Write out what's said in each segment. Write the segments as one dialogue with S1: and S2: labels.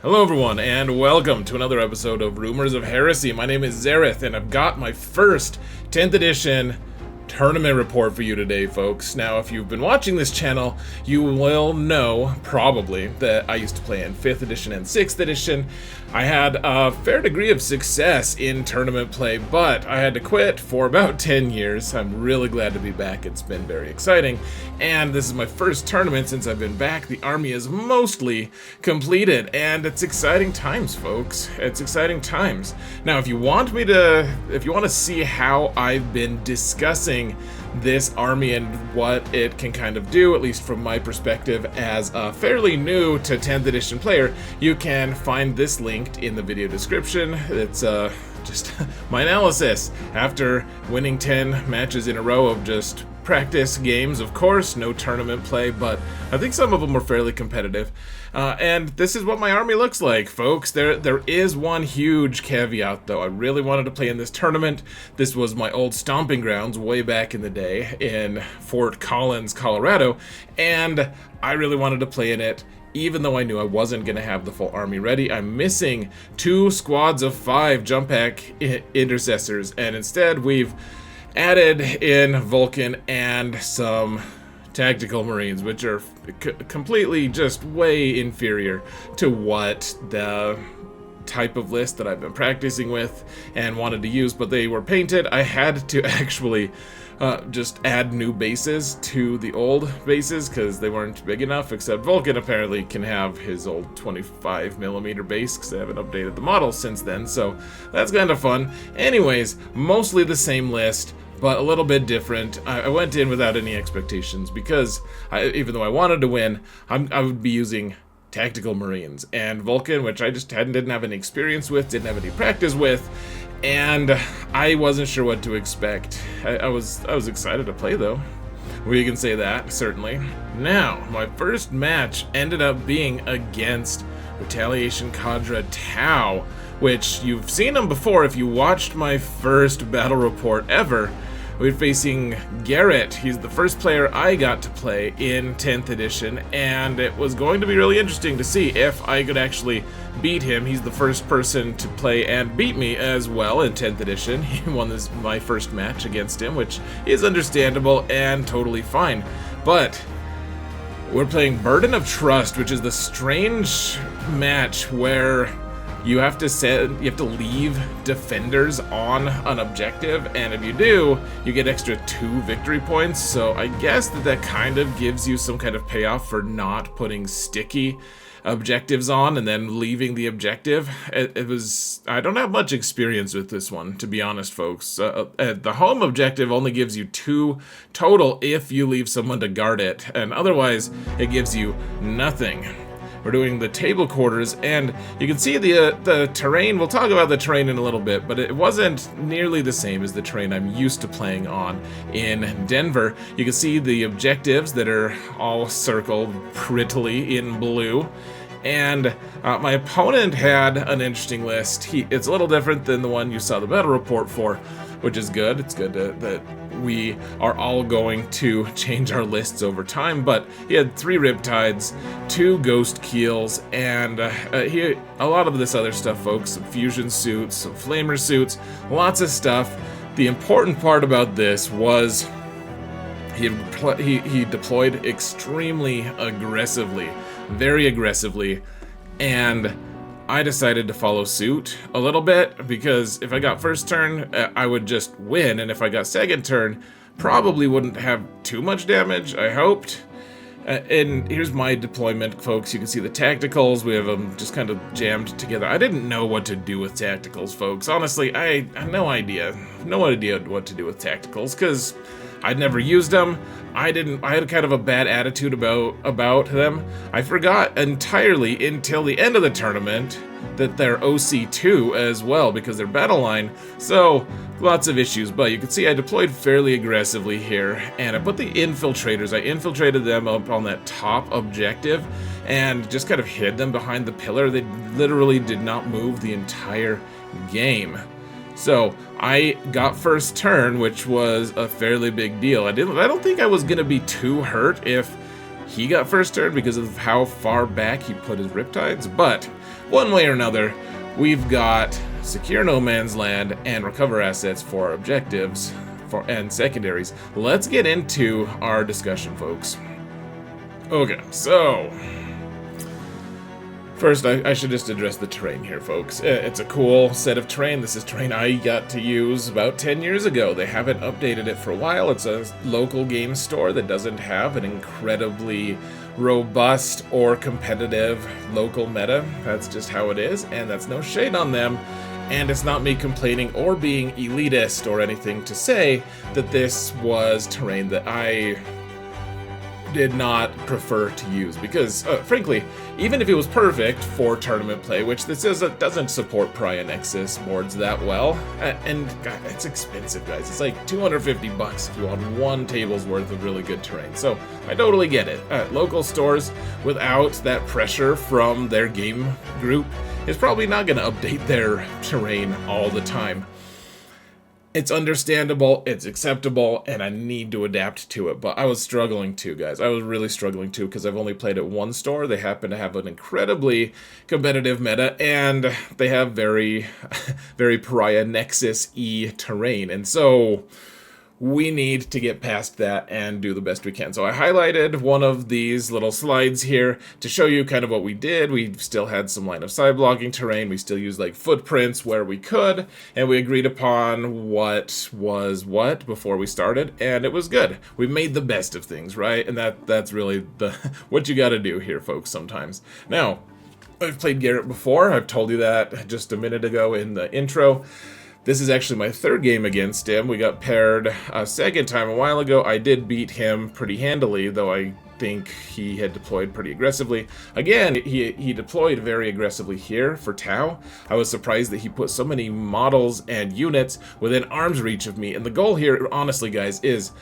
S1: Hello everyone, and welcome to another episode of Rumors of Heresy. My name is Zareth, and I've got my first 10th edition tournament report for you today, folks. Now, if you've been watching this channel, you will know, probably, that I used to play in 5th edition and 6th edition. I had a fair degree of success in tournament play, but I had to quit for about 10 years. I'm really glad to be back. It's been very exciting, and this is my first tournament since I've been back. The army is mostly completed, and it's exciting times, folks. It's exciting times. Now, if you want to see how I've been discussing this army and what it can kind of do, at least from my perspective as a fairly new to 10th edition player, you can find this linked in the video description. It's just my analysis after winning 10 matches in a row of just practice games, of course, no tournament play, but I think some of them were fairly competitive. And this is what my army looks like, folks. There is one huge caveat, though. I really wanted to play in this tournament. This was my old stomping grounds way back in the day in Fort Collins, Colorado, and I really wanted to play in it. Even though I knew I wasn't going to have the full army ready, I'm missing 2 squads of 5 jump pack intercessors, and instead we've added in Vulkan and some tactical marines, which are completely just way inferior to what the type of list that I've been practicing with and wanted to use, but they were painted. I had to actually just add new bases to the old bases because they weren't big enough, except Vulkan apparently can have his old 25mm base because they haven't updated the model since then, so that's kind of fun. Anyways, mostly the same list, but a little bit different. I went in without any expectations because even though I wanted to win, I would be using tactical marines and Vulkan, which I just didn't have any experience with, didn't have any practice with, and I wasn't sure what to expect. I was excited to play, though. We can say that, certainly. Now, my first match ended up being against Retaliation Cadre Tau, which you've seen him before if you watched my first battle report ever. We're facing Garrett. He's the first player I got to play in 10th edition, and it was going to be really interesting to see if I could actually beat him. He's the first person to play and beat me as well in 10th edition. He won my first match against him, which is understandable and totally fine. But we're playing Burden of Trust, which is the strange match where you have to leave defenders on an objective, and if you do, you get extra 2 victory points. So I guess that kind of gives you some kind of payoff for not putting sticky objectives on and then leaving the objective. I don't have much experience with this one, to be honest, folks. The home objective only gives you 2 total if you leave someone to guard it, and otherwise it gives you nothing. We're doing the table quarters, and you can see the terrain. We'll talk about the terrain in a little bit, but it wasn't nearly the same as the terrain I'm used to playing on in Denver. You can see the objectives that are all circled prettily in blue, and my opponent had an interesting list. It's a little different than the one you saw the battle report for, which is good. It's good that we are all going to change our lists over time, but he had 3 Riptides, 2 Ghost Keels, and a lot of this other stuff, folks. Some fusion suits, some flamer suits, lots of stuff. The important part about this was he deployed extremely aggressively, very aggressively, and I decided to follow suit a little bit because if I got first turn, I would just win, and if I got second turn, probably wouldn't have too much damage, I hoped. And here's my deployment, folks. You can see the tacticals. We have them just kind of jammed together. I didn't know what to do with tacticals, folks. Honestly, I had no idea what to do with tacticals because I'd never used them. I had kind of a bad attitude about them. I forgot entirely until the end of the tournament that they're OC2 as well because they're BATTLELINE. So lots of issues, but you can see I deployed fairly aggressively here, and I put the infiltrators. I infiltrated them up on that top objective and just kind of hid them behind the pillar. They literally did not move the entire game. So I got first turn, which was a fairly big deal. I don't think I was gonna be too hurt if he got first turn because of how far back he put his Riptides, but one way or another, we've got secure no man's land and recover assets for our objectives and secondaries. Let's get into our discussion, folks. Okay, so first, I should just address the terrain here, folks. It's a cool set of terrain. This is terrain I got to use about 10 years ago. They haven't updated it for a while. It's a local game store that doesn't have an incredibly robust or competitive local meta. That's just how it is, and that's no shade on them. And it's not me complaining or being elitist or anything to say that this was terrain that I did not prefer to use, because frankly, even if it was perfect for tournament play, which this doesn't support Pariah Nexus boards that well, and God, it's expensive, guys. It's like $250 if you want one table's worth of really good terrain. So I totally get it. Local stores without that pressure from their game group is probably not going to update their terrain all the time. It's understandable, it's acceptable, and I need to adapt to it. But I was struggling too, guys. I was really struggling too, because I've only played at one store. They happen to have an incredibly competitive meta, and they have very, very Pariah Nexus-y terrain. And so we need to get past that and do the best we can. So I highlighted one of these little slides here to show you kind of what we did. We still had some line of sight blocking terrain. We still used like footprints where we could, and we agreed upon what was what before we started, and it was good. We made the best of things, right? And that's really the what you got to do here, folks, sometimes. Now, I've played Garrett before. I've told you that just a minute ago in the intro. This is actually my third game against him. We got paired a second time a while ago. I did beat him pretty handily, though I think he had deployed pretty aggressively. Again, he deployed very aggressively here for Tau. I was surprised that he put so many models and units within arm's reach of me. And the goal here, honestly, guys, is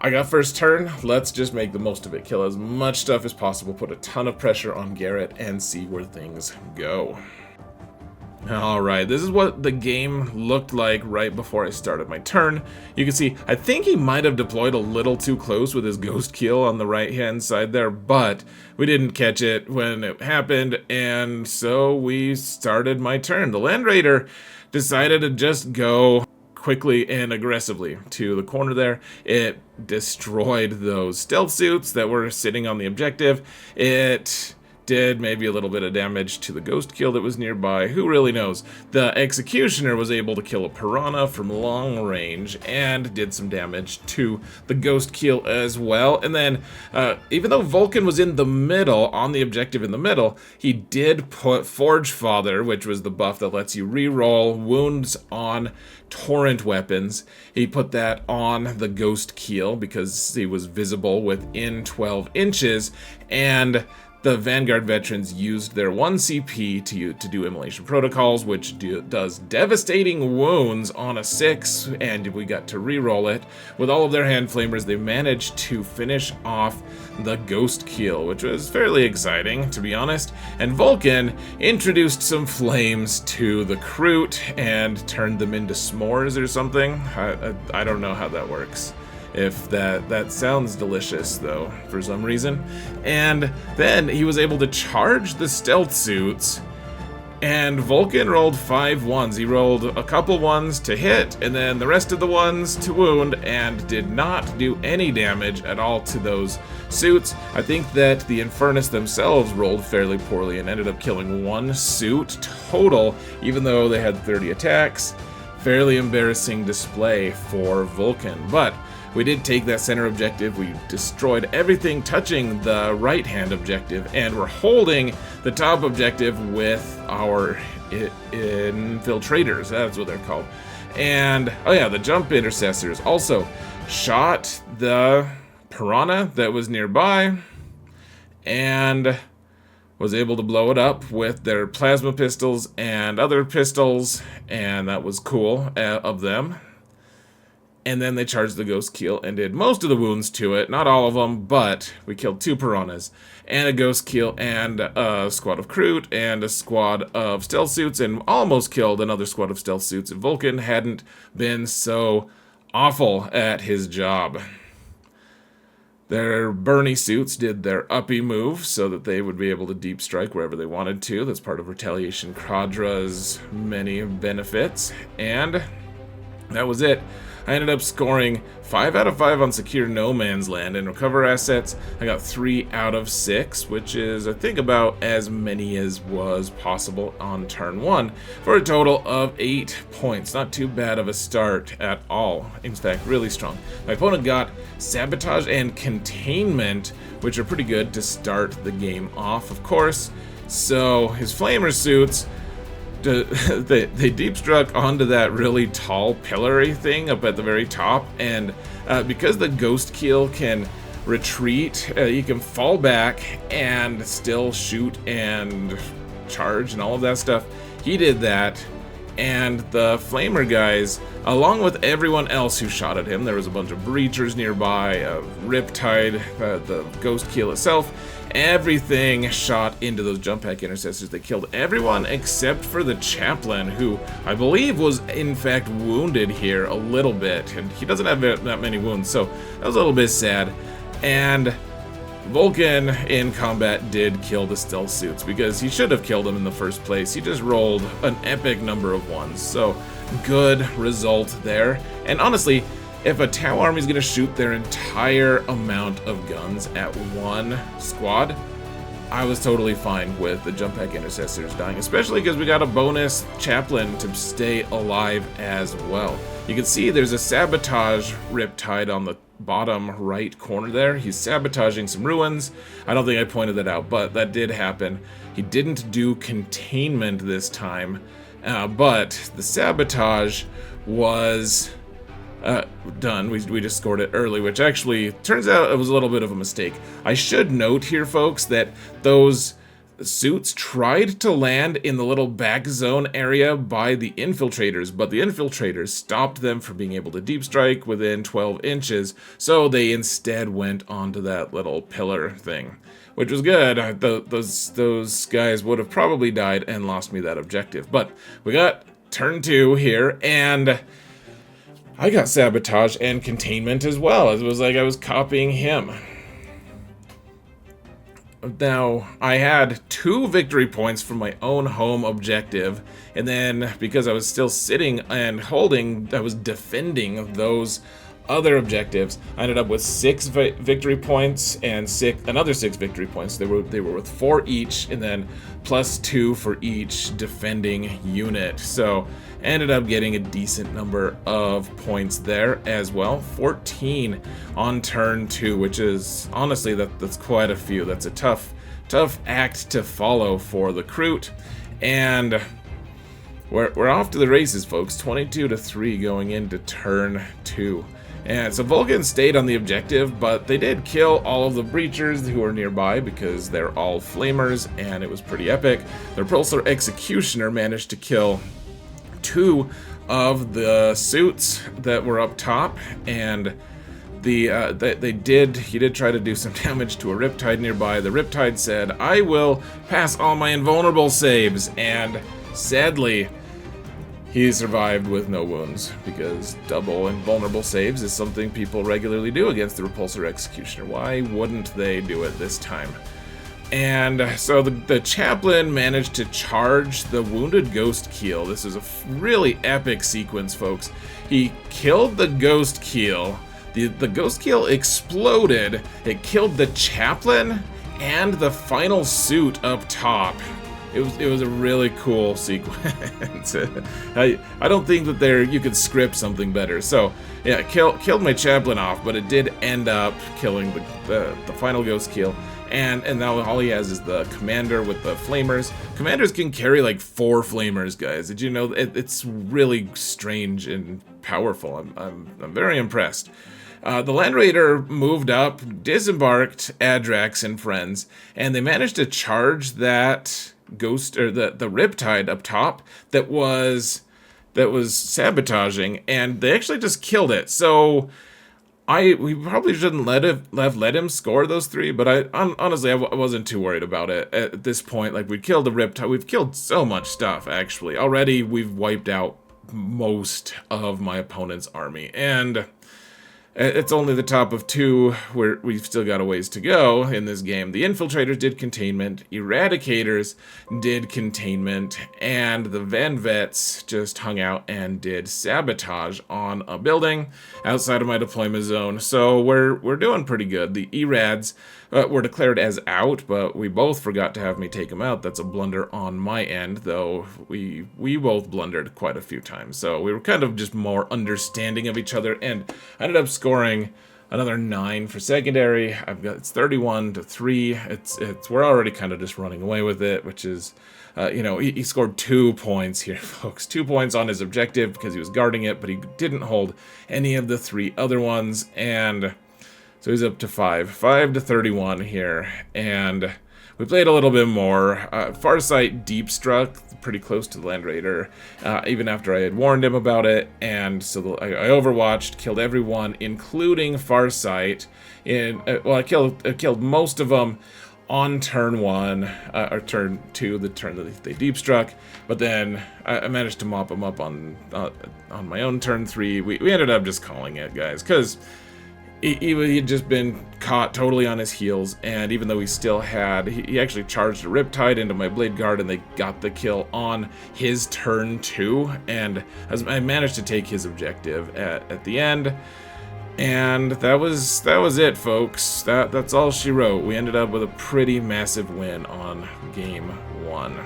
S1: I got first turn. Let's just make the most of it. Kill as much stuff as possible. Put a ton of pressure on Garrett and see where things go. Alright, this is what the game looked like right before I started my turn. You can see, I think he might have deployed a little too close with his ghost kill on the right-hand side there, but we didn't catch it when it happened, and so we started my turn. The Land Raider decided to just go quickly and aggressively to the corner there. It destroyed those stealth suits that were sitting on the objective. It did maybe a little bit of damage to the ghost kill that was nearby. Who really knows? The Executioner was able to kill a piranha from long range and did some damage to the ghost kill as well. And then, even though Vulkan was in the middle, on the objective in the middle, he did put Forge Father, which was the buff that lets you reroll wounds on torrent weapons. He put that on the ghost kill because he was visible within 12 inches, and the Vanguard veterans used their 1 CP to do Immolation Protocols, which does devastating wounds on a 6, and we got to reroll it. With all of their hand flamers, they managed to finish off the ghost kill, which was fairly exciting, to be honest. And Vulkan introduced some flames to the Kroot and turned them into s'mores or something. I don't know how that works. If that sounds delicious, though, for some reason. And then he was able to charge the stealth suits, and Vulkan rolled 5 ones. He rolled a couple ones to hit, and then the rest of the ones to wound, and did not do any damage at all to those suits. I think that the Infernus themselves rolled fairly poorly and ended up killing 1 suit total, even though they had 30 attacks. Fairly embarrassing display for Vulkan, but we did take that center objective. We destroyed everything touching the right-hand objective, and we're holding the top objective with our infiltrators. That's what they're called. And, oh yeah, the jump intercessors also shot the piranha that was nearby and was able to blow it up with their plasma pistols and other pistols, and that was cool of them. And then they charged the ghost kill and did most of the wounds to it. Not all of them, but we killed 2 piranhas and a ghost kill and a squad of Kroot and a squad of stealth suits, and almost killed another squad of stealth suits if Vulkan hadn't been so awful at his job. Their Bernie suits did their uppy move so that they would be able to deep strike wherever they wanted to. That's part of Retaliation Quadra's many benefits. And that was it. I ended up scoring 5 out of 5 on Secure No Man's Land, and Recover Assets, I got 3 out of 6, which is, I think, about as many as was possible on turn 1, for a total of 8 points. Not too bad of a start at all. In fact, really strong. My opponent got Sabotage and Containment, which are pretty good to start the game off, of course. So, his Flamer suits, they deep struck onto that really tall pillar-y thing up at the very top, and because the Ghost Keel can retreat, you can fall back and still shoot and charge and all of that stuff. He did that, and the Flamer guys, along with everyone else who shot at him, there was a bunch of Breachers nearby, a Riptide, the Ghost Keel itself, everything shot into those jump pack intercessors. They killed everyone except for the Chaplain, who I believe was in fact wounded here a little bit, and he doesn't have that many wounds, so that was a little bit sad. And Vulkan in combat did kill the stealth suits, because he should have killed them in the first place. He just rolled an epic number of ones, so good result there. And honestly, if a Tau army is going to shoot their entire amount of guns at one squad, I was totally fine with the jump pack intercessors dying, especially because we got a bonus Chaplain to stay alive as well. You can see there's a Sabotage Riptide on the bottom right corner there. He's sabotaging some ruins. I don't think I pointed that out, but that did happen. He didn't do Containment this time, but the Sabotage was done. We just scored it early, which actually turns out it was a little bit of a mistake. I should note here, folks, that those suits tried to land in the little back zone area by the infiltrators, but the infiltrators stopped them from being able to deep strike within 12 inches, so they instead went onto that little pillar thing, which was good. Those guys would have probably died and lost me that objective. But we got turn 2 here, and I got Sabotage and Containment as well. It was like I was copying him. Now, I had 2 victory points from my own home objective, and then because I was still sitting and holding, I was defending those other objectives. I ended up with 6 victory points and another 6 victory points. They were with 4 each, and then plus 2 for each defending unit. So ended up getting a decent number of points there as well. 14 on turn 2, which is honestly that's quite a few. That's a tough act to follow for the Kroot, and we're off to the races, folks. 22-3 going into turn 2. And so Vulkan stayed on the objective, but they did kill all of the Breachers who were nearby because they're all Flamers, and it was pretty epic. The Repulsor Executioner managed to kill 2 of the suits that were up top, and he did try to do some damage to a Riptide nearby. The Riptide said, "I will pass all my invulnerable saves," and sadly, he survived with no wounds, because double invulnerable saves is something people regularly do against the Repulsor Executioner. Why wouldn't they do it this time? And so the Chaplain managed to charge the wounded Ghost Keel. This is a really epic sequence, folks. He killed the Ghost Keel. The Ghost Keel exploded. It killed the Chaplain and the final suit up top. It was a really cool sequence. I don't think that you could script something better. So yeah, killed my Chaplain off, but it did end up killing the final Ghost Keel. And now all he has is the Commander with the Flamers. Commanders can carry like 4 Flamers, guys. Did you know? It's really strange and powerful. I'm very impressed. The Land Raider moved up, disembarked Adrax and friends, and they managed to charge that Ghost, or the Riptide up top that was sabotaging, and they actually just killed it. So we probably shouldn't let him score those 3, but honestly I wasn't too worried about it at this point. Like, we killed the Riptide. We've killed so much stuff, actually. Already we've wiped out most of my opponent's army, and it's only the top of 2 where we've still got a ways to go in this game. The Infiltrators did containment, Eradicators did containment, and the Van Vets just hung out and did sabotage on a building outside of my deployment zone. So we're doing pretty good. The Erads were declared as out, but we both forgot to have me take them out. That's a blunder on my end, though we both blundered quite a few times. So we were kind of just more understanding of each other, and I ended up scoring another 9 for secondary. It's 31-3. We're already kind of just running away with it, which is, he scored 2 points here, folks. 2 points on his objective because he was guarding it, but he didn't hold any of the 3 other ones, and so he's up to 5-31 here, and we played a little bit more. Farsight deep struck pretty close to the Land Raider, even after I had warned him about it, and so I overwatched, killed everyone, including Farsight. I killed most of them on turn 1, or turn 2, the turn that they deep struck, but then I managed to mop them up on my own turn 3. We ended up just calling it, guys, because he'd just been caught totally on his heels, and even though he still had, he actually charged a Riptide into my Blade Guard, and they got the kill on his turn 2, and I managed to take his objective at the end, and that was it, folks. That's all she wrote. We ended up with a pretty massive win on game 1.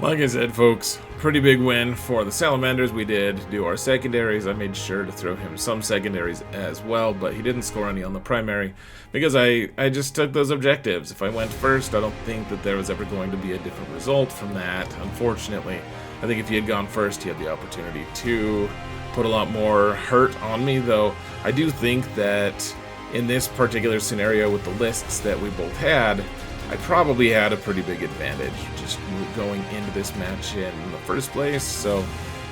S1: Like I said, folks, pretty big win for the Salamanders. We did do our secondaries. I made sure to throw him some secondaries as well, but he didn't score any on the primary because I just took those objectives. If I went first, I don't think that there was ever going to be a different result from that, unfortunately. I think if he had gone first, he had the opportunity to put a lot more hurt on me, though I do think that in this particular scenario with the lists that we both had, I probably had a pretty big advantage just going into this match in the first place. So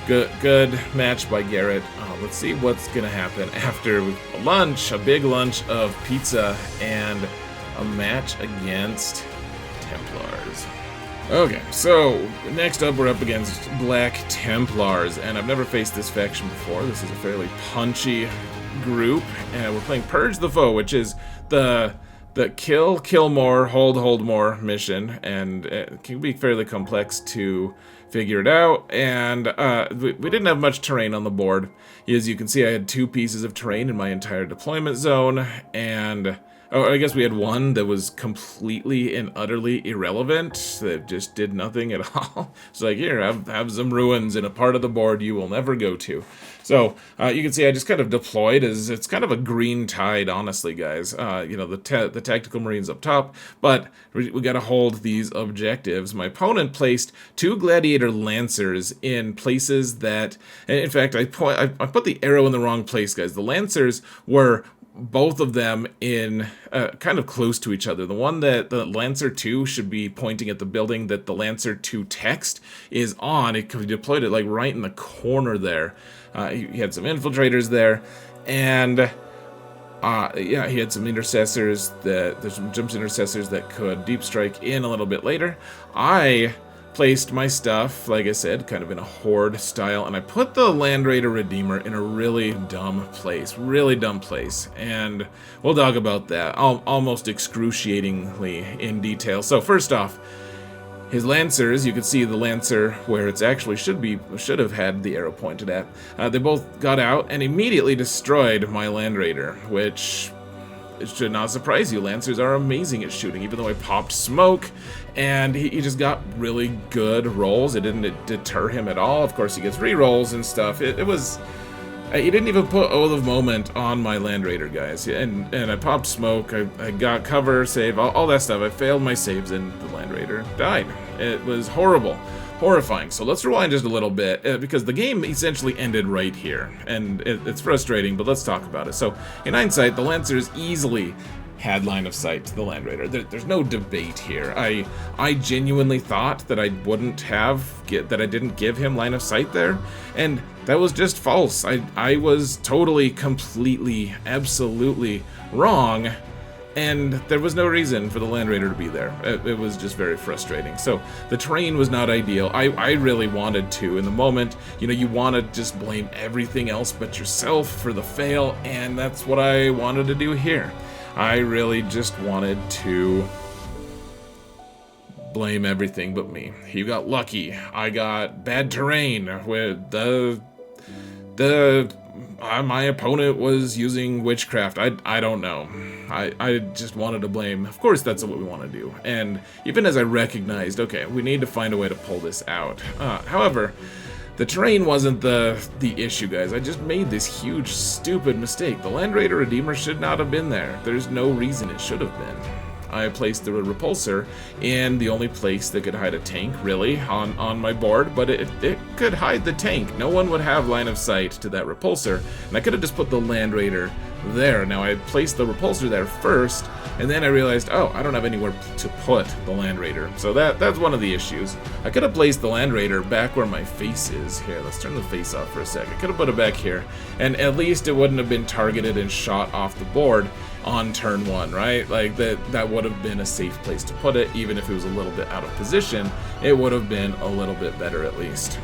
S1: good match by Garrett. Let's see what's gonna happen after a big lunch of pizza and a match against Templars. Okay, so next up we're up against Black Templars, and I've never faced this faction before. This is a fairly punchy group, and we're playing Purge the Foe, which is the kill more, hold more mission, and it can be fairly complex to figure it out, and we didn't have much terrain on the board. As you can see, I had 2 pieces of terrain in my entire deployment zone, and I guess we had one that was completely and utterly irrelevant, that just did nothing at all. It's like, here, have some ruins in a part of the board you will never go to. So, you can see I just kind of deployed as, it's kind of a green tide, honestly, guys. The Tactical Marines up top, but we gotta hold these objectives. My opponent placed 2 Gladiator Lancers in places that, in fact, I put the arrow in the wrong place, guys. The Lancers were both of them in kind of close to each other. The one that the Lancer 2 should be pointing at the building that the Lancer 2 text is on. It could be deployed it like right in the corner there. He had some infiltrators there, and he had some intercessors there's some jumps intercessors that could deep strike in a little bit later. I placed my stuff, like I said, kind of in a horde style, and I put the Land Raider Redeemer in a really dumb place, and we'll talk about that almost excruciatingly in detail. So first off, his Lancers, you can see the Lancer where it's actually should have had the arrow pointed at. They both got out and immediately destroyed my Land Raider, which it should not surprise you. Lancers are amazing at shooting, even though I popped smoke, and he just got really good rolls. It didn't deter him at all. Of course, he gets re-rolls and stuff. It was... He didn't even put Oath of Moment on my Land Raider, guys. And I popped smoke, I got cover, save, all that stuff. I failed my saves, and the Land Raider died. It was horrible. Horrifying. So let's rewind just a little bit, because the game essentially ended right here, and it's frustrating, but let's talk about it. So in hindsight, the Lancers easily had line of sight to the Land Raider. There's no debate here. I genuinely thought that I didn't give him line of sight there, and that was just false. I was totally, completely, absolutely wrong. And there was no reason for the Land Raider to be there. It was just very frustrating. So the terrain was not ideal. I really wanted to, in the moment, you know, you want to just blame everything else but yourself for the fail, and that's what I wanted to do here. I really just wanted to blame everything but me. He got lucky. I got bad terrain with my opponent was using witchcraft. I don't know. I just wanted to blame. Of course, that's what we want to do. And even as I recognized, okay, we need to find a way to pull this out. However, the terrain wasn't the issue, guys. I just made this huge, stupid mistake. The Land Raider Redeemer should not have been there. There's no reason it should have been. I placed the repulsor in the only place that could hide a tank, really, on my board, but it could hide the tank. No one would have line of sight to that repulsor, and I could have just put the Land Raider there. Now, I placed the repulsor there first, and then I realized, oh, I don't have anywhere to put the Land Raider. So that's one of the issues. I could have placed the Land Raider back where my face is. Here, let's turn the face off for a sec. I could have put it back here, and at least it wouldn't have been targeted and shot off the board on turn 1, right? Like, that would have been a safe place to put it. Even if it was a little bit out of position, it would have been a little bit better at least.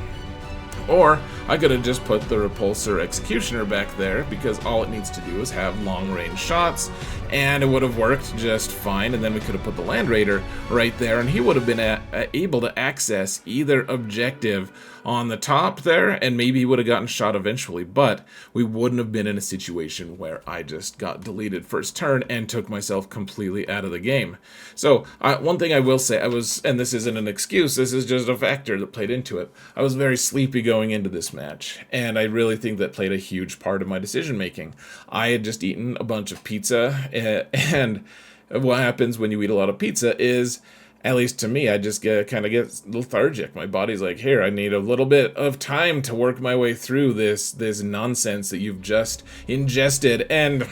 S1: Or I could have just put the Repulsor Executioner back there, because all it needs to do is have long-range shots, and it would have worked just fine. And then we could have put the Land Raider right there, and he would have been able to access either objective on the top there, and maybe he would have gotten shot eventually, but we wouldn't have been in a situation where I just got deleted first turn and took myself completely out of the game. So one thing I will say, and this isn't an excuse, this is just a factor that played into it. I was very sleepy going into this match, and I really think that played a huge part of my decision making. I had just eaten a bunch of pizza, and what happens when you eat a lot of pizza is, at least to me, I just kind of get lethargic. My body's like, here, I need a little bit of time to work my way through this nonsense that you've just ingested. And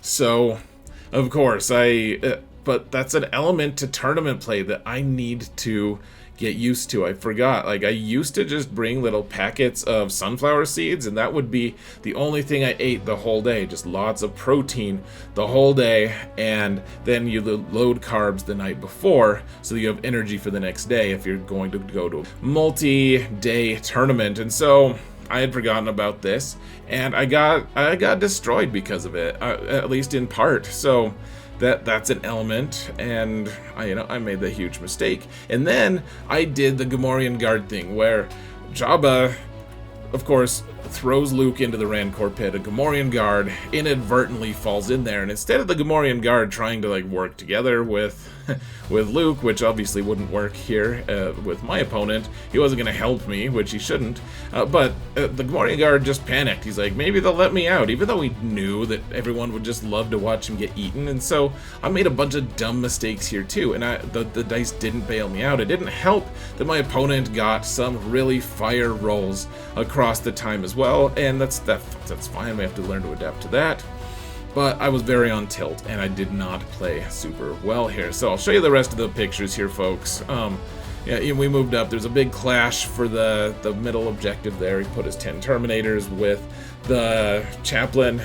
S1: so, of course, but that's an element to tournament play that I need to get used to. I forgot, like, I used to just bring little packets of sunflower seeds, and that would be the only thing I ate the whole day, just lots of protein the whole day, and then you load carbs the night before so that you have energy for the next day if you're going to go to a multi-day tournament. And so I had forgotten about this, and I got destroyed because of it, at least in part. So that's an element, and I made the huge mistake. And then I did the Gamorrean Guard thing, where Jabba, of course, throws Luke into the Rancor pit. A Gamorrean Guard inadvertently falls in there, and instead of the Gamorrean Guard trying to work together with Luke, which obviously wouldn't work here with my opponent, he wasn't going to help me, which he shouldn't, but the Gamorrean Guard just panicked. He's like, maybe they'll let me out, even though he knew that everyone would just love to watch him get eaten. And so I made a bunch of dumb mistakes here too, and the dice didn't bail me out. It didn't help that my opponent got some really fire rolls across the time as well, and that's fine. We have to learn to adapt to that. But I was very on tilt, and I did not play super well here. So I'll show you the rest of the pictures here, folks. Yeah, we moved up. There's a big clash for the middle objective there. He put his 10 Terminators with the Chaplain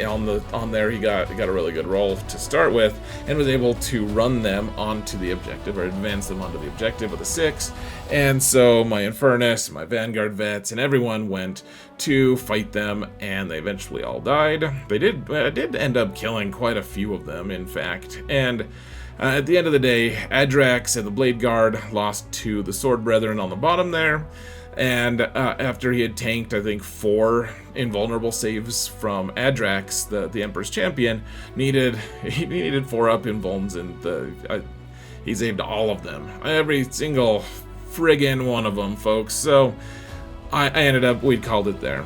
S1: on there. He got a really good roll to start with, and was able to run them onto the objective, or advance them onto the objective with a 6. And so my Infernus, my Vanguard Vets, and everyone went to fight them, and they eventually all died. I did end up killing quite a few of them, in fact. And at the end of the day, Adrax and the Blade Guard lost to the Sword Brethren on the bottom there. And after he had tanked, I think, 4 invulnerable saves from Adrax, the Emperor's Champion, he needed 4 up invulns, and he saved all of them. Every single friggin' one of them, folks. So I ended up, we'd called it there.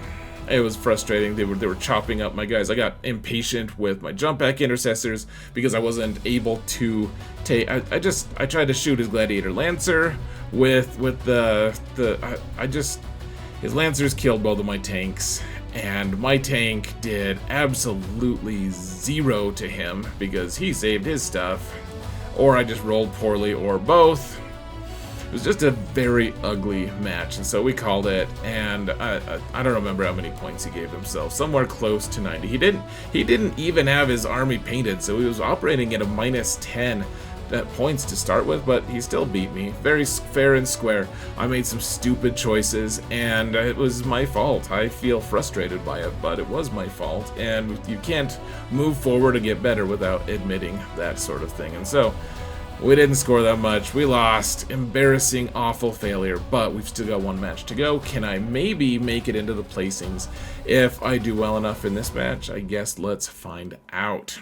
S1: It was frustrating. They were chopping up my guys. I got impatient with my jump back intercessors because I wasn't able to take. I tried to shoot his Gladiator Lancer with his Lancers killed both of my tanks, and my tank did absolutely 0 to him because he saved his stuff, or I just rolled poorly, or both. was just a very ugly match, and so we called it. And I don't remember how many points he gave himself, somewhere close to 90. He didn't even have his army painted, so he was operating at a -10 points to start with, but he still beat me very fair and square. I made some stupid choices, and it was my fault. I feel frustrated by it, but it was my fault, and you can't move forward and get better without admitting that sort of thing. And so we didn't score that much. We lost. Embarrassing, awful failure, but we've still got one match to go. Can I maybe make it into the placings if I do well enough in this match? I guess let's find out.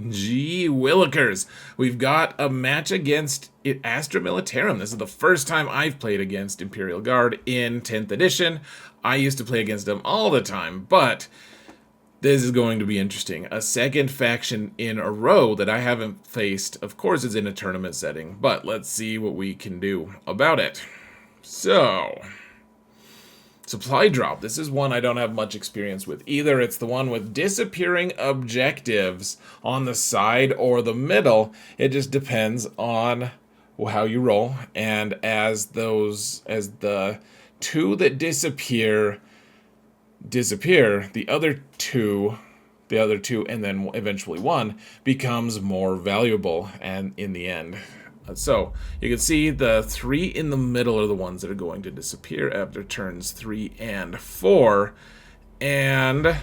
S1: Gee willikers, we've got a match against Astra Militarum. This is the first time I've played against Imperial Guard in 10th edition. I used to play against them all the time, but this is going to be interesting. A second faction in a row that I haven't faced. Of course, it's in a tournament setting, but let's see what we can do about it. So, supply drop. This is one I don't have much experience with either. It's the one with disappearing objectives on the side or the middle. It just depends on how you roll. And as the two that disappear, the other two, and then eventually one becomes more valuable, and in the end. So you can see the 3 in the middle are the ones that are going to disappear after turns 3 and 4. And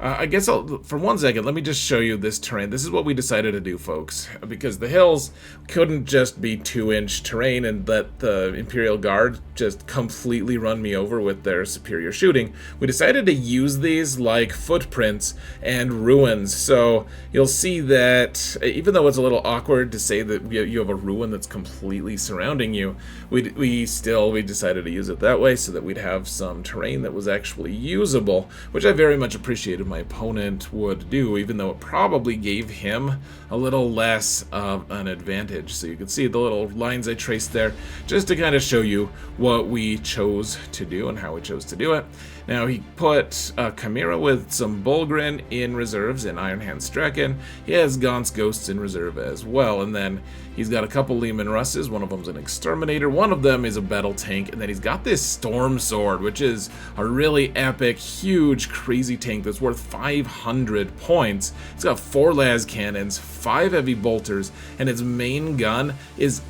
S1: I guess for 1 second, let me just show you this terrain. This is what we decided to do, folks, because the hills couldn't just be 2-inch terrain and let the Imperial Guard just completely run me over with their superior shooting. We decided to use these like footprints and ruins. So you'll see that even though it's a little awkward to say that you have a ruin that's completely surrounding you, we decided to use it that way so that we'd have some terrain that was actually usable, which I very much appreciated my opponent would do, even though it probably gave him a little less of an advantage. So you can see the little lines I traced there just to kind of show you what we chose to do and how we chose to do it. Now he put Chimera with some Boltgun in reserves and Iron Hand Draken. He has Gaunt's Ghosts in reserve as well, and then he's got a couple Lehman Russes. One of them's an Exterminator, one of them is a battle tank, and then he's got this Storm Sword, which is a really epic, huge, crazy tank that's worth 500 points. It's got 4 las cannons, 5 heavy bolters, and its main gun is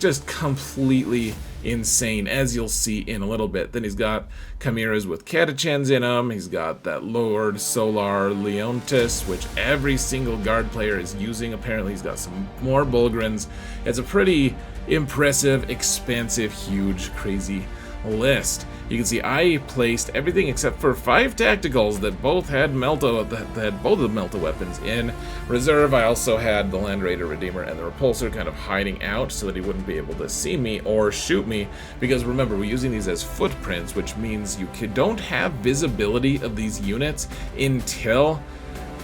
S1: just completely insane, as you'll see in a little bit. Then he's got Chimeras with Catachans in them. He's got that Lord Solar Leontis, which every single guard player is using. Apparently he's got some more Boltguns. It's a pretty impressive, expansive, huge, crazy list. You can see I placed everything except for 5 tacticals that both had both of the Melta weapons in reserve. I also had the Land Raider Redeemer and the Repulsor kind of hiding out so that he wouldn't be able to see me or shoot me, because remember, we're using these as footprints, which means you don't have visibility of these units until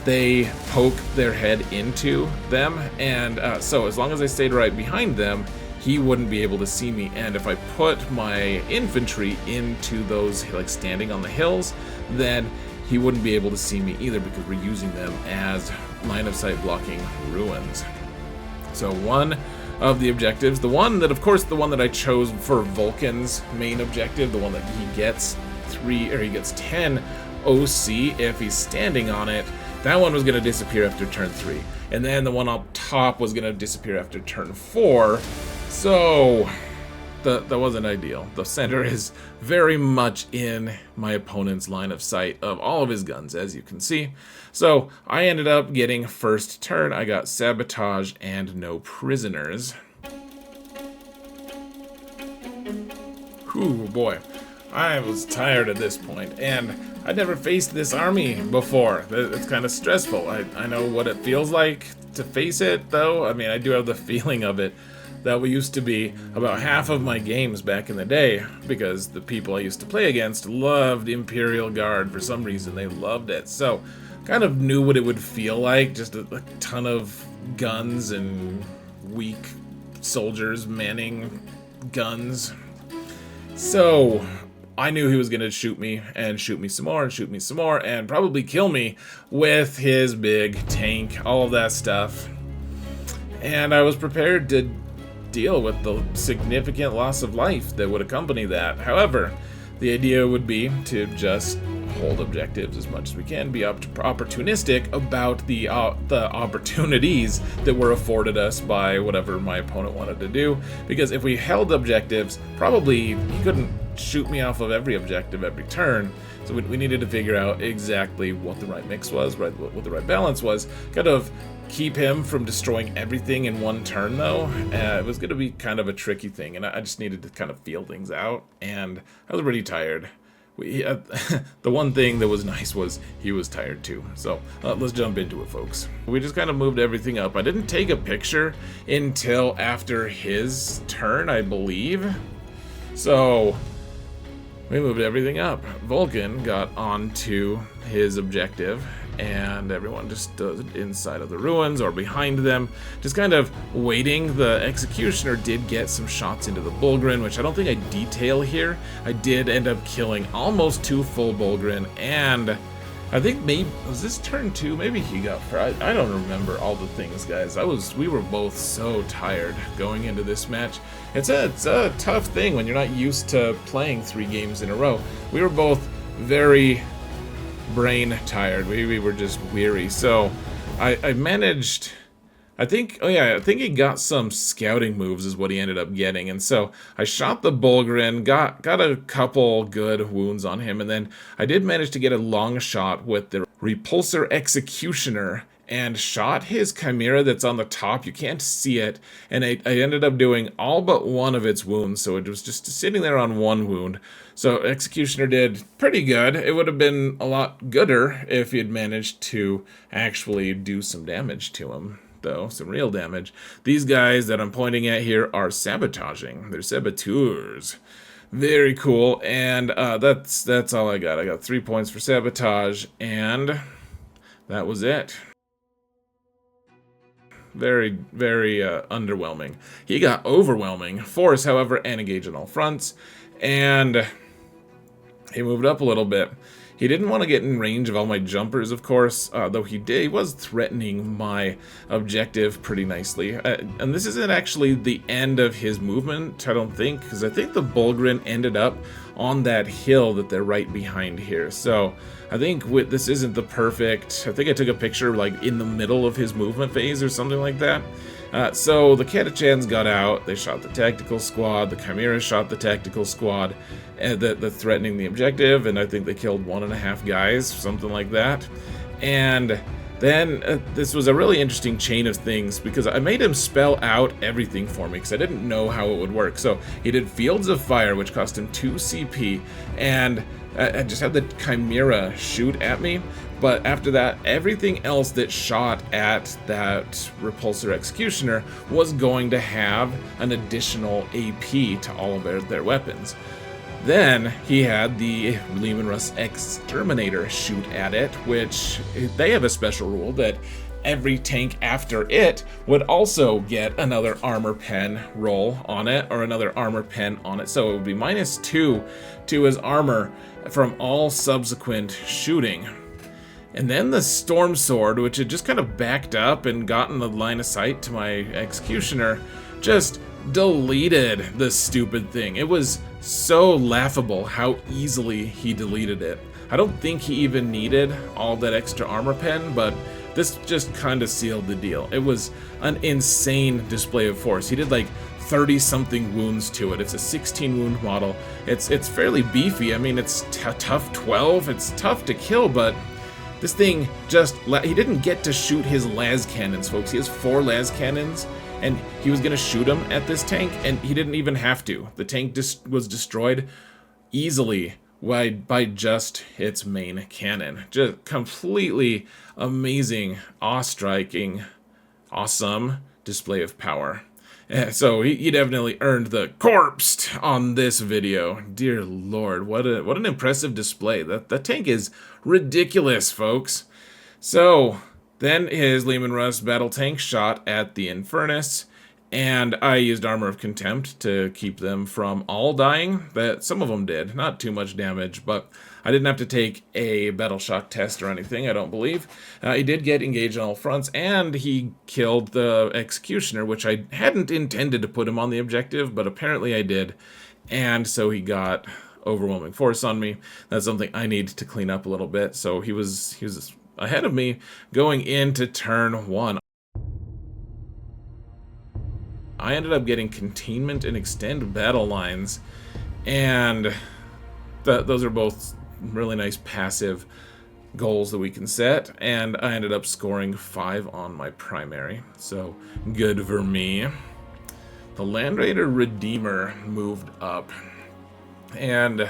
S1: they poke their head into them, and so as long as I stayed right behind them, he wouldn't be able to see me. And if I put my infantry into those, like standing on the hills, then he wouldn't be able to see me either, because we're using them as line of sight blocking ruins. So one of the objectives, the one that I chose for Vulkan's main objective, the one that he gets 10 OC if he's standing on it, that one was going to disappear after turn 3. And then the one up top was going to disappear after turn 4. So that wasn't ideal. The center is very much in my opponent's line of sight of all of his guns, as you can see. So I ended up getting first turn. I got Sabotage and no prisoners. Whew, boy. I was tired at this point, and I'd never faced this army before. It's kind of stressful. I know what it feels like to face it, though. I mean, I do have the feeling of it that we used to be about half of my games back in the day, because the people I used to play against loved Imperial Guard. For some reason, they loved it. So, kind of knew what it would feel like, just a ton of guns and weak soldiers manning guns. So I knew he was going to shoot me and shoot me some more and shoot me some more and probably kill me with his big tank, all of that stuff. And I was prepared to deal with the significant loss of life that would accompany that. However, the idea would be to just hold objectives as much as we can, be opportunistic about the opportunities that were afforded us by whatever my opponent wanted to do, because if we held objectives, probably he couldn't shoot me off of every objective every turn. So we needed to figure out exactly what the right mix was, what the right balance was, kind of keep him from destroying everything in one turn though. It was going to be kind of a tricky thing, and I just needed to kind of feel things out, and I was pretty tired. The one thing that was nice was he was tired too. So let's jump into it, folks. We just kind of moved everything up. I didn't take a picture until after his turn, I believe. So we moved everything up. Vulkan got onto his objective, and everyone just stood inside of the ruins or behind them, just kind of waiting. The Executioner did get some shots into the Boltgun, which I don't think I detail here. I did end up killing almost 2 full Boltgun, and I think maybe, was this turn 2? Maybe he got fried. I don't remember all the things, guys. We were both so tired going into this match. It's a tough thing when you're not used to playing 3 games in a row. We were both very brain tired. We were just weary. So I managed, I think he got some scouting moves is what he ended up getting. And so I shot the Boltgun, got a couple good wounds on him, and then I did manage to get a long shot with the Repulsor Executioner and shot his Chimera that's on the top. You can't see it, and I ended up doing all but one of its wounds, so it was just sitting there on 1 wound. So Executioner did pretty good. It would have been a lot gooder if he had managed to actually do some damage to him, though, some real damage. These guys that I'm pointing at here are sabotaging. They're saboteurs. Very cool, and that's all I got. I got 3 points for sabotage, and that was it. Very, very underwhelming. He got overwhelming force, however, and engage on all fronts, and he moved up a little bit. He didn't want to get in range of all my jumpers, of course, though he was threatening my objective pretty nicely. And this isn't actually the end of his movement, I don't think, because I think the Boltgun ended up on that hill that they're right behind here. So I think this isn't the perfect, I think I took a picture like in the middle of his movement phase or something like that. So the Catachans got out, they shot the tactical squad, the Chimera shot the tactical squad, the threatening the objective, and I think they killed 1.5 guys, something like that. And then this was a really interesting chain of things, because I made him spell out everything for me, because I didn't know how it would work. So he did Fields of Fire, which cost him 2 CP, and I just had the Chimera shoot at me. But after that, everything else that shot at that Repulsor Executioner was going to have an additional AP to all of their weapons. Then he had the Leman Russ Exterminator shoot at it, which they have a special rule that every tank after it would also get another armor pen roll on it, or another armor pen on it. So it would be -2 to his armor from all subsequent shooting. And then the Storm Sword, which had just kind of backed up and gotten the line of sight to my Executioner, just deleted the stupid thing. It was so laughable how easily he deleted it. I don't think he even needed all that extra armor pen, but this just kind of sealed the deal. It was an insane display of force. He did like 30-something wounds to it. It's a 16-wound model. It's fairly beefy. I mean, it's tough 12. It's tough to kill, but this thing just, he didn't get to shoot his las cannons, folks. He has 4 las cannons, and he was going to shoot them at this tank, and he didn't even have to. The tank was destroyed easily by just its main cannon. Just completely amazing, awe-striking, awesome display of power. So he definitely earned the corpse on this video. Dear Lord, what an impressive display. That tank is ridiculous, folks. So then his Leman Russ battle tank shot at the Infernus, And I used Armor of Contempt to keep them from all dying. That some of them did, not too much damage, but I didn't have to take a Battle Shock test or anything, I don't believe. He did get engaged on all fronts, and he killed the Executioner, which I hadn't intended to put him on the objective, but apparently I did. And so he got overwhelming force on me. That's something I need to clean up a little bit. So he was ahead of me going into turn 1. I ended up getting Containment and Extend Battle Lines, and those are both really nice passive goals that we can set, and I ended up scoring 5 on my primary, so good for me. The Land Raider Redeemer moved up, and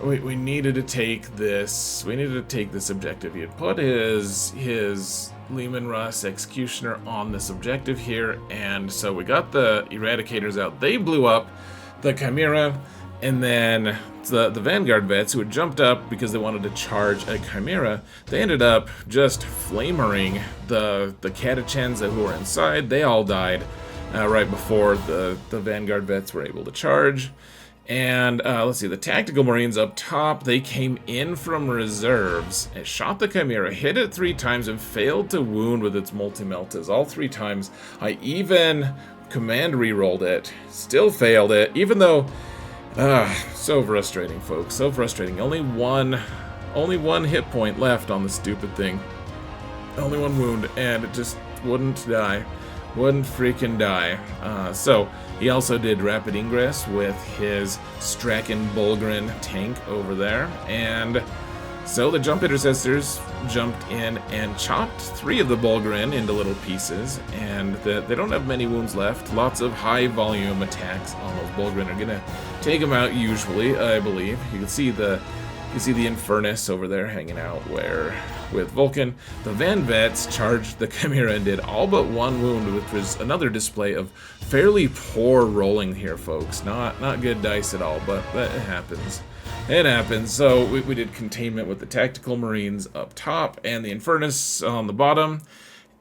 S1: we needed to take this. We needed to take this objective. He had put his Leman Russ Executioner on this objective here, and so we got the Eradicators out. They blew up the Chimera, and then the Vanguard vets who had jumped up because they wanted to charge a Chimera, they ended up just flamering the Catachans who were inside. They all died right before the Vanguard vets were able to charge. And let's see, the Tactical Marines up top, they came in from reserves and shot the Chimera, hit it 3 times, and failed to wound with its multi-meltas all 3 times. I even command re-rolled it, still failed it, even though, so frustrating, folks, so frustrating. Only one hit point left on the stupid thing. Only 1 wound, and it just wouldn't die. Wouldn't freaking die. So he also did Rapid Ingress with his Straken Bolgren tank over there, and so the Jump Intercessors jumped in and chopped 3 of the Bolgren into little pieces, and they don't have many wounds left. Lots of high volume attacks on those Bolgren are gonna take them out usually, I believe. You can see the Infernus over there hanging out with Vulkan. The Van Vets charged the Chimera and did all but 1 wound, which was another display of fairly poor rolling here, folks. Not good dice at all, but it happens. It happens. So we did Containment with the Tactical Marines up top and the Infernus on the bottom,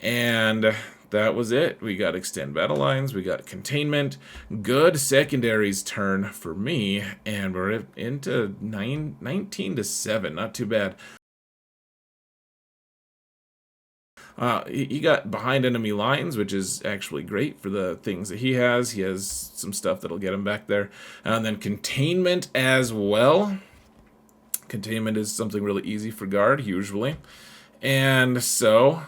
S1: and that was it. We got Extend Battle Lines, we got Containment, good secondaries turn for me, and we're into 19 to 7, not too bad. He got behind enemy lines, which is actually great for the things that he has. He has some stuff that'll get him back there. And then Containment as well. Containment is something really easy for guard, usually. And so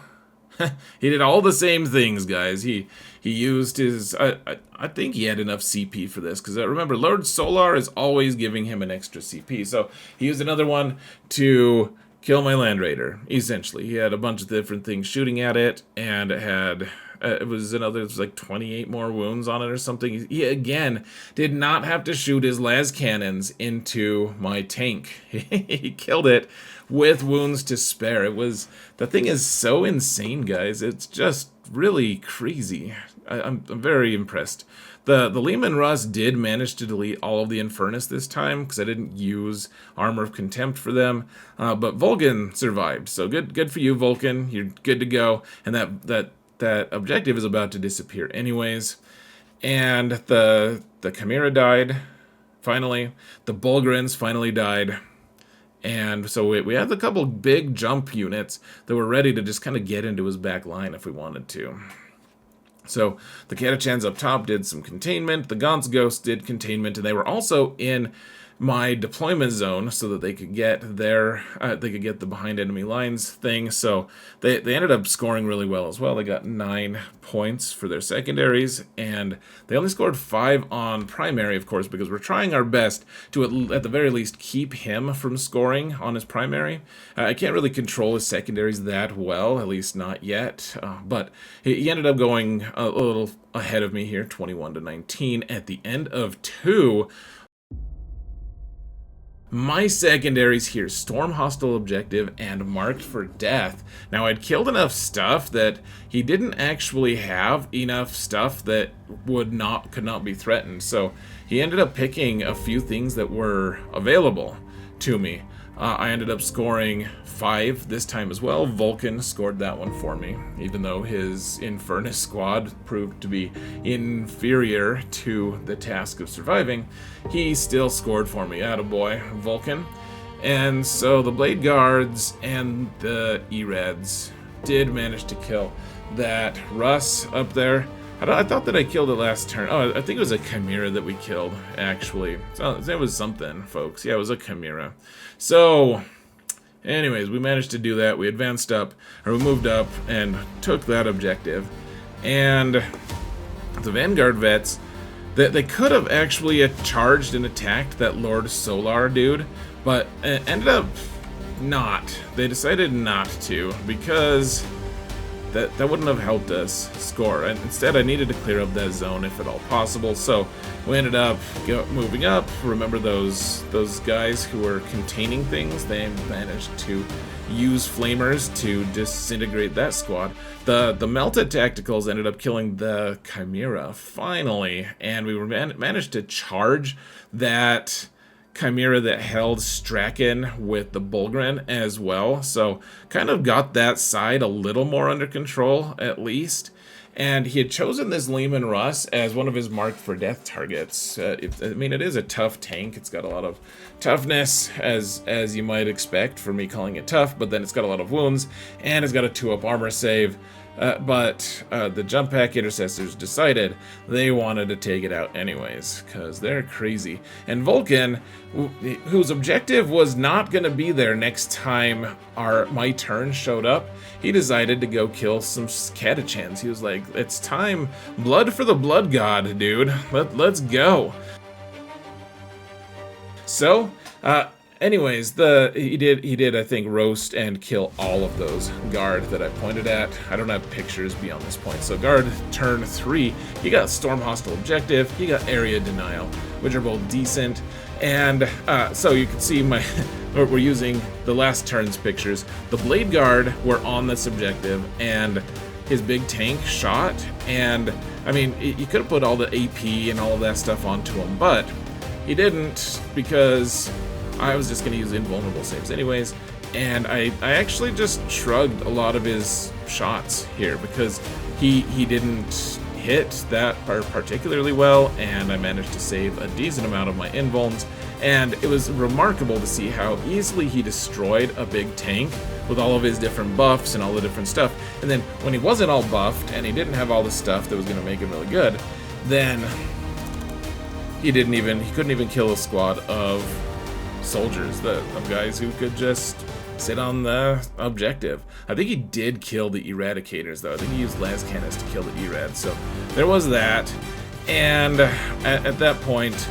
S1: he did all the same things, guys. He used his... I think he had enough CP for this, because remember, Lord Solar is always giving him an extra CP. So he used another one to kill my Land Raider, essentially. He had a bunch of different things shooting at it, and it had... it was like 28 more wounds on it or something. He, again, did not have to shoot his las cannons into my tank. He killed it with wounds to spare. The thing is so insane, guys. It's just really crazy. I'm very impressed. The Leman Russ did manage to delete all of the Infernus this time, because I didn't use Armor of Contempt for them. But Vulkan survived, so good for you, Vulkan. You're good to go. And that objective is about to disappear anyways. And the Chimera died, finally. The Bolgrens finally died. And so we had a couple big jump units that were ready to just kind of get into his back line if we wanted to. So the Catachans up top did some containment, the Gaunt's Ghost did containment, and they were also in my deployment zone so that they could get the behind enemy lines thing. So they ended up scoring really well as well. They got 9 points for their secondaries, and they only scored 5 on primary, of course, because we're trying our best to at the very least keep him from scoring on his primary. I can't really control his secondaries that well, at least not yet, but he ended up going a little ahead of me here, 21 to 19 at the end of 2. My secondaries here, Storm Hostile Objective and Marked for Death. Now, I'd killed enough stuff that he didn't actually have enough stuff that could not be threatened. So he ended up picking a few things that were available to me. I ended up scoring 5 this time as well. Vulkan scored that one for me, even though his Infernus squad proved to be inferior to the task of surviving. He still scored for me. Attaboy, Vulkan. And so the Blade Guards and the E-Reds did manage to kill that Russ up there. I thought that I killed it last turn. Oh, I think it was a Chimera that we killed, actually. So it was something, folks. Yeah, it was a Chimera. So, anyways, we managed to do that. We advanced up, or we moved up and took that objective. And the Vanguard vets, they could have actually charged and attacked that Lord Solar dude, but ended up not. They decided not to, because that wouldn't have helped us score. And instead, I needed to clear up that zone if at all possible. So we ended up moving up. Remember those guys who were containing things? They managed to use flamers to disintegrate that squad. The Melta tacticals ended up killing the Chimera finally, and we were managed to charge that Chimera that held Straken with the Boltgun as well, so kind of got that side a little more under control at least. And he had chosen this Leman Russ as one of his marked for death targets. I mean, it is a tough tank. It's got a lot of toughness, as you might expect for me calling it tough, but then it's got a lot of wounds, and it's got a 2-up armor save. But the jump pack intercessors decided they wanted to take it out anyways, because they're crazy. And Vulkan, whose objective was not going to be there next time my turn showed up, he decided to go kill some Catachans. He was like, it's time, blood for the blood god, dude. Let's go. So, anyways, he did I think roast and kill all of those guard that I pointed at. I don't have pictures beyond this point. So guard turn 3, he got storm hostile objective, he got area denial, which are both decent. And so you can see we're using the last turn's pictures. The Blade Guard were on this objective, and his big tank shot. And I mean, you could have put all the AP and all of that stuff onto him, but he didn't, because I was just going to use invulnerable saves anyways, and I actually just shrugged a lot of his shots here because he didn't hit that part particularly well, and I managed to save a decent amount of my invulns. And it was remarkable to see how easily he destroyed a big tank with all of his different buffs and all the different stuff. And then when he wasn't all buffed and he didn't have all the stuff that was going to make him really good, then he couldn't even kill a squad of soldiers, of guys who could just sit on the objective. I think he did kill the Eradicators, though. I think he used las cannons to kill the Erad, so there was that. And at that point,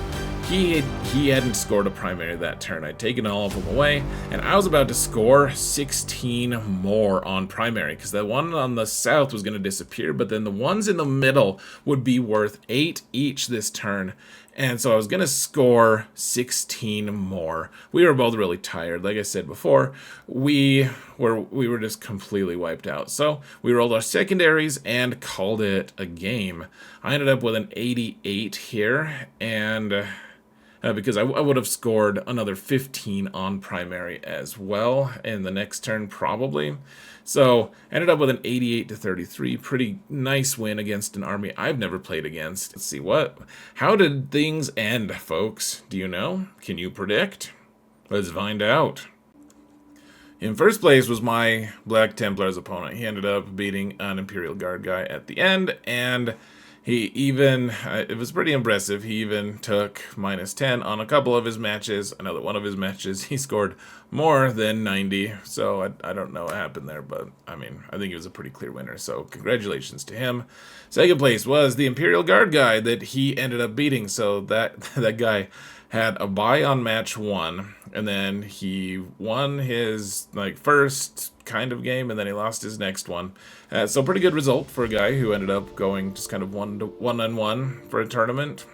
S1: he hadn't scored a primary that turn. I'd taken all of them away, and I was about to score 16 more on primary, because the one on the south was going to disappear, but then the ones in the middle would be worth 8 each this turn. And so I was going to score 16 more. We were both really tired. Like I said before, we were just completely wiped out. So we rolled our secondaries and called it a game. I ended up with an 88 here, and because I would have scored another 15 on primary as well in the next turn probably. So ended up with an 88-33, pretty nice win against an army I've never played against. Let's see, how did things end, folks? Do you know? Can you predict? Let's find out. In first place was my Black Templar's opponent. He ended up beating an Imperial Guard guy at the end, and he even, it was pretty impressive, he even took -10 on a couple of his matches. Another one of his matches, he scored more than 90, so I don't know what happened there, but I mean, I think he was a pretty clear winner, so congratulations to him. Second place was the Imperial Guard guy that he ended up beating, so that guy had a bye on match 1, and then he won his first kind of game, and then he lost his next one. So pretty good result for a guy who ended up going just kind of one-on-one for a tournament.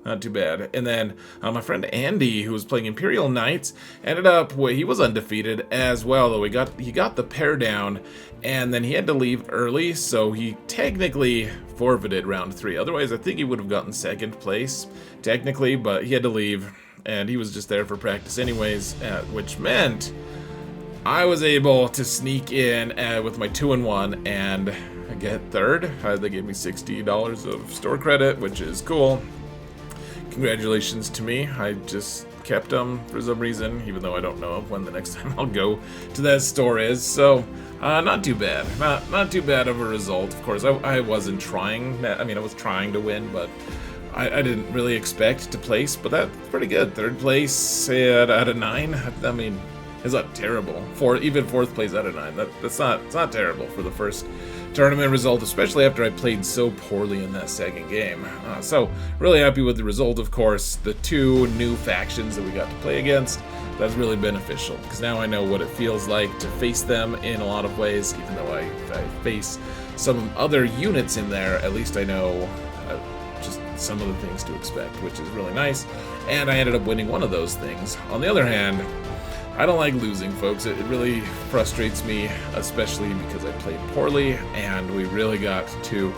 S1: Not too bad. And then my friend Andy, who was playing Imperial Knights, ended up, he was undefeated as well, though he got the pair down, and then he had to leave early, so he technically forfeited round 3. Otherwise, I think he would have gotten second place, technically, but he had to leave and he was just there for practice anyways, which meant I was able to sneak in with my 2-1 and get third. They gave me $60 of store credit, which is cool. Congratulations to me. I just kept them for some reason, even though I don't know when the next time I'll go to that store is. So, not too bad. Not too bad of a result. Of course, I wasn't trying. I mean, I was trying to win, but I didn't really expect to place. But that's pretty good. Third place out of 9. I mean, it's not terrible. Even fourth place out of 9. It's not terrible for the first tournament result, especially after I played so poorly in that second game. So, really happy with the result, of course. The 2 new factions that we got to play against, that's really beneficial, because now I know what it feels like to face them in a lot of ways. Even though I face some other units in there, at least I know just some of the things to expect, which is really nice. And I ended up winning one of those things. On the other hand, I don't like losing, folks. It really frustrates me, especially because I played poorly, and we've got to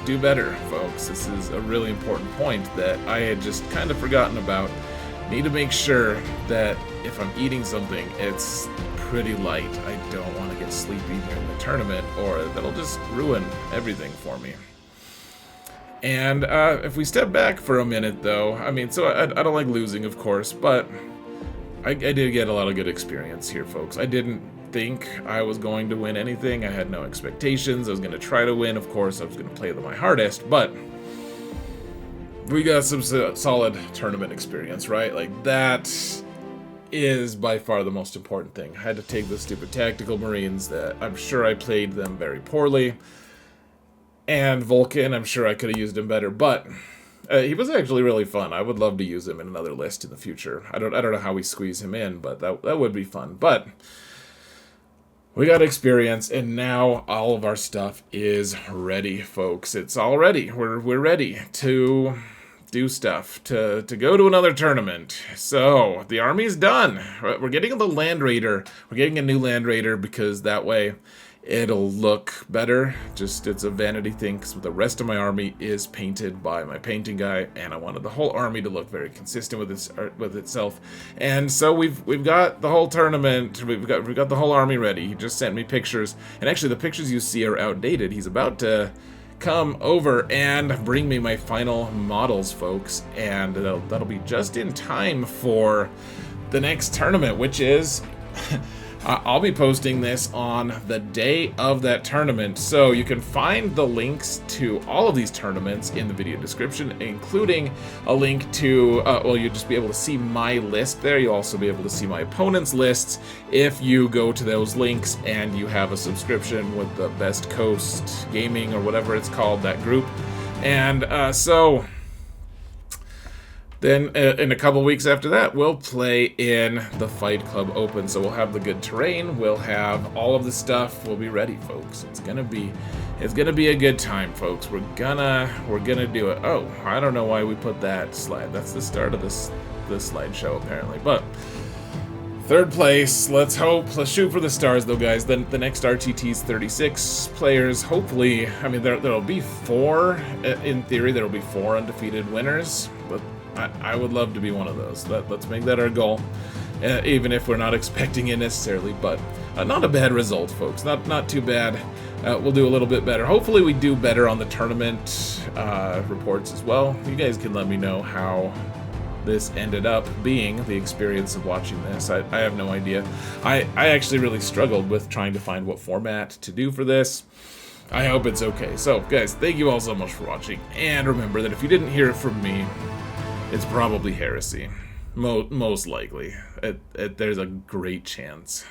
S1: do better, folks. This is a really important point that I had just kind of forgotten about. Need to make sure that if I'm eating something, it's pretty light. I don't want to get sleepy during the tournament, or that'll just ruin everything for me. And if we step back for a minute, though, I mean, so I don't like losing, of course, but I did get a lot of good experience here, folks. I didn't think I was going to win anything. I had no expectations. I was going to try to win, of course. I was going to play my hardest, but we got some solid tournament experience, right? Like, that is by far the most important thing. I had to take the stupid tactical marines that I'm sure I played them very poorly. And Vulkan, I'm sure I could have used him better, but he was actually really fun. I would love to use him in another list in the future. I don't know how we squeeze him in, but that would be fun. But we got experience, and now all of our stuff is ready, folks. It's all ready. We're ready to do stuff, to go to another tournament. So the army's done. We're getting the Land Raider. We're getting a new Land Raider because that way it'll look better. Just, it's a vanity thing, because the rest of my army is painted by my painting guy, and I wanted the whole army to look very consistent with itself. And so we've got the whole tournament, we've got the whole army ready. He just sent me pictures, and actually the pictures you see are outdated. He's about to come over and bring me my final models, folks, and that'll be just in time for the next tournament, which is I'll be posting this on the day of that tournament, so you can find the links to all of these tournaments in the video description, including a link to, well, you'll just be able to see my list there. You'll also be able to see my opponent's lists if you go to those links and you have a subscription with the Best Coast Gaming, or whatever it's called, that group. And so then, in a couple weeks after that, we'll play in the Fight Club Open. So we'll have the good terrain, we'll have all of the stuff, we'll be ready, folks. It's gonna be a good time, folks. We're gonna do it. Oh, I don't know why we put that slide. That's the start of this slideshow, apparently. But third place, let's shoot for the stars, though, guys. Then the next RTT's 36 players. Hopefully, I mean, there'll be 4, in theory, there'll be 4 undefeated winners, but I would love to be one of those. Let's make that our goal, even if we're not expecting it necessarily. But not a bad result, folks. Not too bad. We'll do a little bit better. Hopefully we do better on the tournament reports as well. You guys can let me know how this ended up being, the experience of watching this. I have no idea. I actually really struggled with trying to find what format to do for this. I hope it's okay. So, guys, thank you all so much for watching. And remember that if you didn't hear it from me, it's probably heresy. Most likely. There's a great chance.